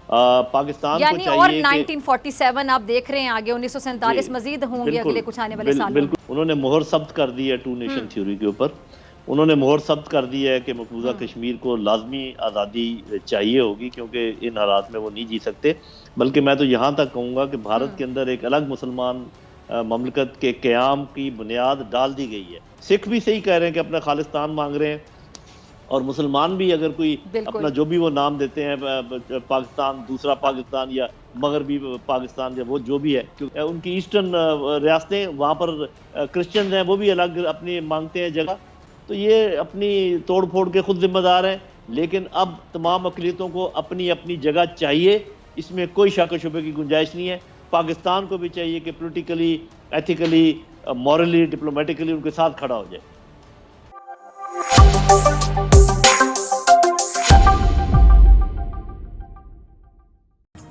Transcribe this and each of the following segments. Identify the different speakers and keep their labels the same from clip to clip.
Speaker 1: पाकिस्तान को
Speaker 2: यानी और
Speaker 1: चाहिए कि
Speaker 2: 1947 आप देख रहे हैं आगे 1947 मजीद होंगे अगले कुछ आने वाले सालों में।
Speaker 1: बिल्कुल उन्होंने मोहर सब्त कर दी है टू नेशन थ्योरी के ऊपर। उन्होंने मोहर सब्त कर दी है कि मकबूजा कश्मीर को लाजमी आज़ादी चाहिए होगी, क्योंकि इन हालात में वो नहीं जी सकते। बल्कि मैं तो यहाँ तक कहूँगा कि भारत के अंदर एक अलग मुसलमान ममलकत के क़याम की बुनियाद डाल दी गई है। सिख भी सही कह रहे हैं कि अपना खालिस्तान मांग रहे हैं, और मुसलमान भी अगर कोई अपना
Speaker 2: बिल्कुल।
Speaker 1: जो भी वो नाम देते हैं, पाकिस्तान, दूसरा पाकिस्तान या मगरबी पाकिस्तान या वो जो भी है, क्योंकि उनकी ईस्टर्न रियासतें वहाँ पर क्रिश्चियन हैं, वो भी अलग अपनी मांगते हैं जगह। तो ये अपनी तोड़ फोड़ के खुद जिम्मेदार हैं, लेकिन अब तमाम अक़लियतों को अपनी अपनी जगह चाहिए, इसमें कोई शक शुबे की गुंजाइश नहीं है। पाकिस्तान को भी चाहिए कि पोलिटिकली, एथिकली, मॉरली, डिप्लोमेटिकली उनके साथ खड़ा हो जाए।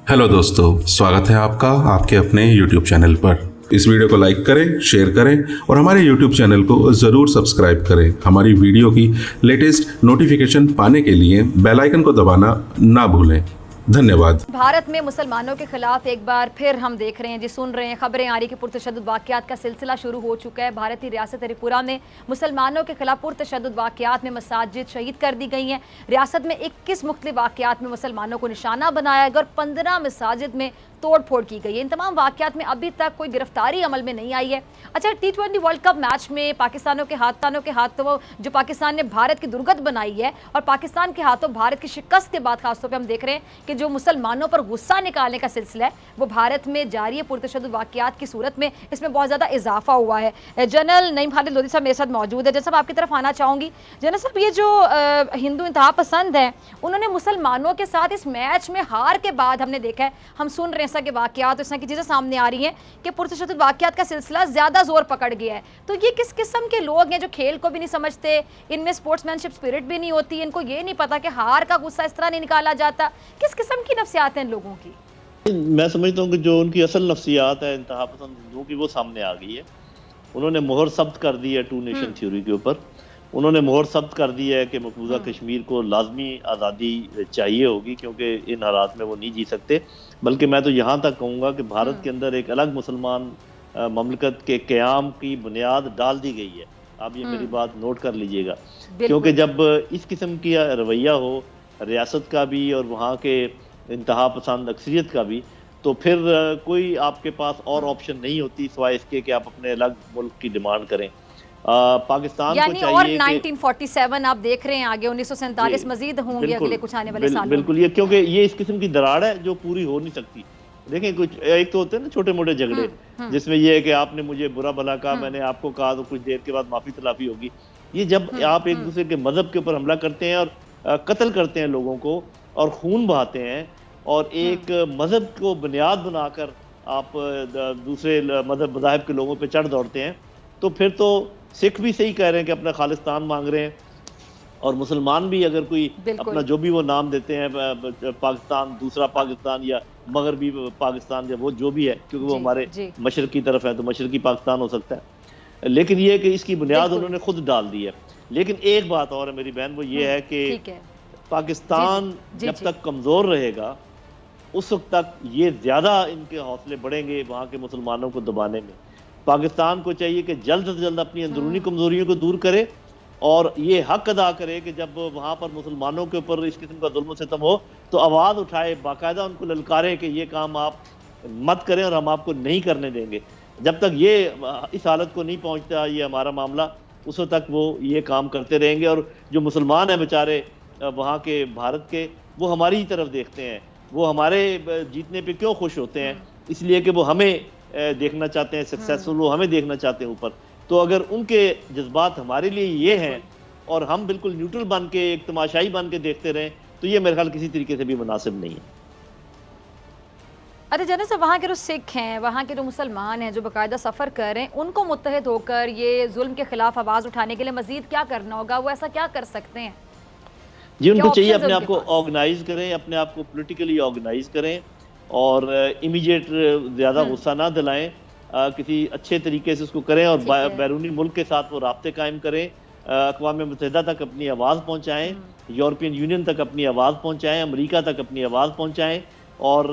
Speaker 3: हेलो दोस्तों, स्वागत है आपका आपके अपने YouTube चैनल पर। इस वीडियो को लाइक करें, शेयर करें और हमारे YouTube चैनल को ज़रूर सब्सक्राइब करें। हमारी वीडियो की लेटेस्ट नोटिफिकेशन पाने के लिए बेल आइकन को दबाना ना भूलें। धन्यवाद।
Speaker 2: भारत में मुसलमानों के खिलाफ एक बार फिर हम देख रहे हैं जी, सुन रहे हैं, खबरें आ रही कि पुरतशद्दुद वाक़यात का सिलसिला शुरू हो चुका है। भारतीय रियासत त्रिपुरा में मुसलमानों के खिलाफ पुरतशद्दुद वाक़यात में मसाजिद शहीद कर दी गई हैं। रियासत में 21 मुख्तलिफ वाक़यात में मुसलमानों को निशाना बनाया गया और 15 मसाजिद में तोड़ फोड़ की गई है। इन तमाम वाक़यात में अभी तक कोई गिरफ्तारी अमल में नहीं आई है। अच्छा, T20 वर्ल्ड कप मैच में पाकिस्तानों के हाथों जो पाकिस्तान ने भारत की दुर्गत बनाई है और पाकिस्तान के हाथों भारत की शिकस्त के बाद खासतौर पर हम देख रहे हैं कि जो मुसलमानों पर गुस्सा निकालने का सिलसिला है वो भारत में जारी है। पुरतशद्दुद वाक़यात की सूरत में इसमें बहुत ज़्यादा इजाफा हुआ है। जनरल नईम खालिद लोधी साहब मेरे साथ मौजूद है। जैसा आपकी तरफ आना चाहूँगी जनरल साहब, ये जो हिंदू इंतहा पसंद हैं उन्होंने मुसलमानों के साथ इस मैच में हार के बाद हमने देखा है, हम सुन रहे हैं के वाक़यात, इस तरह की चीज़ें सामने आ रही हैं कि पुरतशद्दुद वाक़यात का सिलसिला ज़्यादा जोर पकड़ गया है। तो ये किस किस्म के लोग हैं जो खेल को भी नहीं समझते, इनमें स्पोर्ट्समैनशिप स्पिरिट भी नहीं होती, इनको ये नहीं पता कि हार का गुस्सा इस तरह नहीं निकाला जाता। किस किस्म की नफ्सियात हैं इन लोगों की?
Speaker 1: मैं समझता हूँ कि जो उनकी असल नफ्सियात है इंतहा पसंद हिंदुओं की, वो सामने आ गई है। उन्होंने मोहर सब्त कर दी है टू नेशन थ्योरी के ऊपर। उन्होंने मोहर सब्त कर दी है कि मकबूजा कश्मीर को लाजमी आज़ादी चाहिए होगी, क्योंकि इन हालात में वो नहीं जी सकते। बल्कि मैं तो यहाँ तक कहूँगा कि भारत के अंदर एक अलग मुसलमान ममलकत के क़याम की बुनियाद डाल दी गई है। आप ये मेरी बात नोट कर लीजिएगा, क्योंकि जब इस किस्म की रवैया हो रियासत का भी और वहाँ के इंतहा पसंद अक्सरियत का भी, तो फिर कोई आपके पास और ऑप्शन नहीं होती सिवाय इसके कि आप अपने अलग मुल्क की डिमांड करें। पाकिस्तान
Speaker 2: यानी
Speaker 1: को
Speaker 2: और
Speaker 1: चाहिए
Speaker 2: 1947 आप देख रहे हैं आगे 1947 मजीद होंगे अगले कुछ आने वाले सालों
Speaker 1: बिल्कुल, ये क्योंकि ये इस किस्म की दरार है जो पूरी हो नहीं सकती। देखें, कुछ एक तो होते हैं ना छोटे मोटे झगड़े, जिसमें ये है कि आपने मुझे बुरा भला कहा, मैंने आपको कहा, तो कुछ देर के बाद माफी तलाफी होगी। ये जब आप एक दूसरे के मजहब के ऊपर हमला करते हैं और कत्ल करते हैं लोगों को और खून बहाते हैं, और एक मजहब को बुनियाद बनाकर आप दूसरे मजहब के लोगों पे चढ़ दौड़ते हैं, तो फिर तो सिख भी सही कह रहे हैं कि अपना खालिस्तान मांग रहे हैं, और मुसलमान भी अगर कोई अपना जो भी वो नाम देते हैं, पाकिस्तान, दूसरा पाकिस्तान या मगरबी पाकिस्तान या वो जो भी है, क्योंकि वो हमारे मशरक की तरफ है तो मशरकी पाकिस्तान हो सकता है। लेकिन ये कि इसकी बुनियाद उन्होंने खुद डाल दी है। लेकिन एक बात और है मेरी बहन, वो ये है कि पाकिस्तान जब तक कमज़ोर रहेगा उस वक्त तक ये ज़्यादा इनके हौसले बढ़ेंगे वहाँ के मुसलमानों को दबाने में। पाकिस्तान को चाहिए कि जल्द से जल्द अपनी अंदरूनी कमजोरियों को दूर करे और ये हक अदा करे कि जब वहाँ पर मुसलमानों के ऊपर इस किस्म का जुल्म सितम हो तो आवाज़ उठाए, बाकायदा उनको ललकारे कि ये काम आप मत करें और हम आपको नहीं करने देंगे। जब तक ये इस हालत को नहीं पहुँचता ये हमारा मामला, उस वक्त तक वो ये काम करते रहेंगे। और जो मुसलमान हैं बेचारे वहाँ के भारत के, वो हमारी ही तरफ देखते हैं, वो हमारे जीतने पे क्यों खुश होते हैं, इसलिए कि वो हमें देखना चाहते हैं सक्सेसफुल, वो हमें देखना चाहते हैं ऊपर। तो अगर उनके जज्बात हमारे लिए ये हैं और हम बिल्कुल न्यूट्रल बन के, एक तमाशाई बन के देखते रहें, तो ये मेरे ख्याल किसी तरीके से भी मुनासिब नहीं है।
Speaker 2: अरे जैसे से वहाँ के जो सिख हैं, वहाँ के जो मुसलमान हैं जो बाकायदा सफ़र कर रहे हैं, उनको मुत्तहिद होकर ये जुल्म के खिलाफ आवाज़ उठाने के लिए मज़ीद क्या करना होगा? वो ऐसा क्या कर सकते हैं?
Speaker 1: जी, उनको चाहिए अपने आप को ऑर्गेनाइज करें, अपने आप को पोलिटिकली ऑर्गेनाइज करें और इमीडिएट ज़्यादा गुस्सा ना दिलाएं, किसी अच्छे तरीके से उसको करें और बैरूनी मुल्क के साथ वो राब्ते कायम करें, अक़वाम मुत्तहिदा तक अपनी आवाज़ पहुँचाएँ, यूरोपियन यूनियन तक अपनी आवाज़ पहुँचाएँ, अमेरिका तक अपनी आवाज़ पहुँचाएँ, और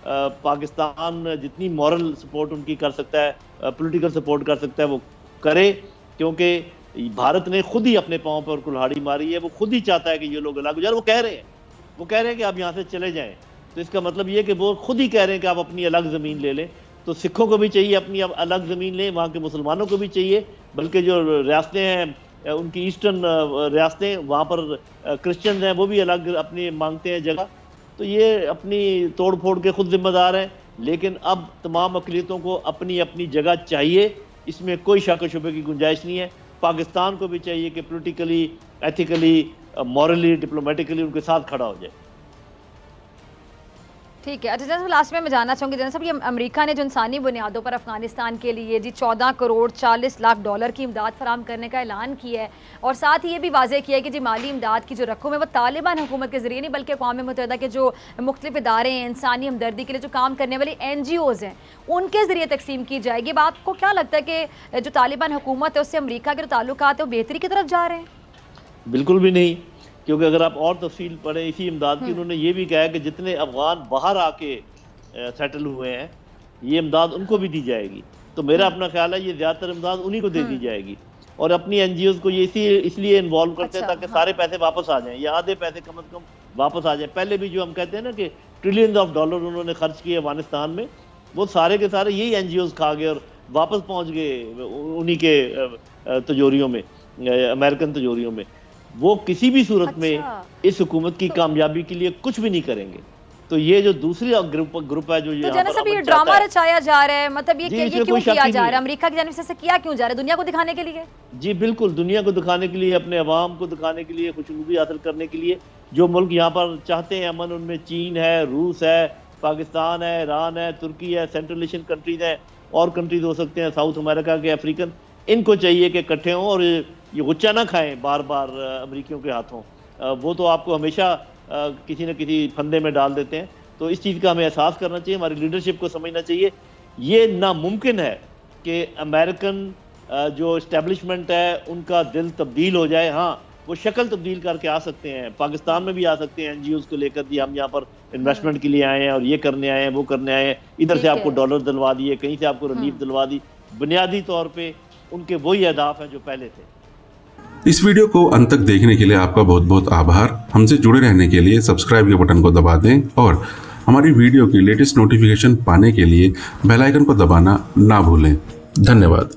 Speaker 1: पाकिस्तान जितनी मॉरल सपोर्ट उनकी कर सकता है, पॉलिटिकल सपोर्ट कर सकता है, वो करे, क्योंकि भारत ने खुद ही अपने पांव पर कुल्हाड़ी मारी है। वो खुद ही चाहता है कि ये लोग अलग हो जाए। वो कह रहे हैं कि आप यहाँ से चले जाएं, तो इसका मतलब ये कि वो खुद ही कह रहे हैं कि आप अपनी अलग ज़मीन ले लें। तो सिखों को भी चाहिए अपनी अलग ज़मीन लें, वहाँ के मुसलमानों को भी चाहिए, बल्कि जो रियासतें हैं उनकी ईस्टर्न रियासतें, वहाँ पर क्रिश्चियन हैं, वो भी अलग अपनी मांगते हैं जगह। तो ये अपनी तोड़ फोड़ के खुद जिम्मेदार हैं, लेकिन अब तमाम अक़लियतों को अपनी अपनी जगह चाहिए, इसमें कोई शक शुबे की गुंजाइश नहीं है। पाकिस्तान को भी चाहिए कि पॉलिटिकली, एथिकली, मॉरली, डिप्लोमेटिकली उनके साथ खड़ा हो जाए।
Speaker 2: ठीक है। अच्छा जनरल, लास्ट में मैं जानना चाहूँगी जनरल साहब, ये अमेरिका ने जो इंसानी बुनियादों पर अफगानिस्तान के लिए जी 14 करोड़ 40 लाख डॉलर की इमदाद फराम करने का ऐलान किया है, और साथ ही ये भी वाज़ेह किया है कि जी माली इमदाद की जो रकम है वो तालिबान हुकूमत के ज़रिए नहीं बल्कि अक़वाम मुत्तहिदा के जो मुख्तलिफ इदारे हैं इंसानी हमदर्दी के लिए जो काम करने वाली NGOs हैं उनके ज़रिए तकसीम की जाएगी। अब आपको क्या लगता है कि जो तालिबान हुकूमत है उससे अमेरिका के जो ताल्लुकात है वो बेहतरी की तरफ जा रहे हैं?
Speaker 1: बिल्कुल भी नहीं, क्योंकि अगर आप और तफसील पढ़ें इसी इमदाद की, उन्होंने ये भी कहा है कि जितने अफगान बाहर आके सेटल हुए हैं ये इमदाद उनको भी दी जाएगी। तो मेरा अपना ख्याल है ये ज़्यादातर इमदाद उन्हीं को दे दी जाएगी, और अपनी NGOs को ये इसलिए इन्वॉल्व करते हैं ताकि सारे पैसे वापस आ जाएं, या आधे पैसे कम से कम वापस आ जाएं। पहले भी जो हम कहते हैं ना कि ट्रिलियन ऑफ डॉलर उन्होंने खर्च किए अफगानिस्तान में, वो सारे के सारे यही NGOs खा गए और वापस पहुँच गए उन्हीं के तिजोरियों में, अमेरिकन तिजोरियों में। वो किसी भी सूरत में इस हुकूमत की कामयाबी के लिए कुछ भी नहीं करेंगे। तो ये जो दूसरी ग्रुप है जो
Speaker 2: तो जनरल साहब ये ड्रामा रचाया जा रहा है, मतलब ये क्यों किया जा रहा है? अमेरिका की जानिब से किया क्यों जा रहा है? दुनिया को दिखाने के लिए? जी
Speaker 1: बिल्कुल, दुनिया को दिखाने के लिए, अपने अवाम को दिखाने के लिए, खुशनुदी हासिल करने के लिए। जो मुल्क यहाँ पर चाहते हैं अमन, उनमें चीन है, रूस है, पाकिस्तान है, ईरान है, तुर्की है, सेंट्रल एशियन कंट्रीज हैं, और कंट्रीज हो सकते हैं साउथ अमेरिका के, अफ्रीकन। इनको चाहिए कि इकट्ठे हों और ये गुच्चा ना खाएं बार बार अमरीकियों के हाथों। वो तो आपको हमेशा किसी न किसी फंदे में डाल देते हैं। तो इस चीज़ का हमें एहसास करना चाहिए, हमारी लीडरशिप को समझना चाहिए। ये नामुमकिन है कि अमेरिकन जो इस्टेब्लिशमेंट है उनका दिल तब्दील हो जाए। हाँ, वो शक्ल तब्दील करके आ सकते हैं, पाकिस्तान में भी आ सकते हैं NGOs को लेकर, जी हम यहाँ पर इन्वेस्टमेंट के लिए आए हैं और ये करने आए हैं, वो करने आए हैं, इधर से आपको डॉलर दिलवा दिए, कहीं से आपको रिलीफ दिलवा दी। बुनियादी तौर पर उनके वही अहदाफ हैं जो पहले थे।
Speaker 3: इस वीडियो को अंत तक देखने के लिए आपका बहुत बहुत आभार। हमसे जुड़े रहने के लिए सब्सक्राइब के बटन को दबा दें, और हमारी वीडियो की लेटेस्ट नोटिफिकेशन पाने के लिए बेल आइकन को दबाना ना भूलें। धन्यवाद।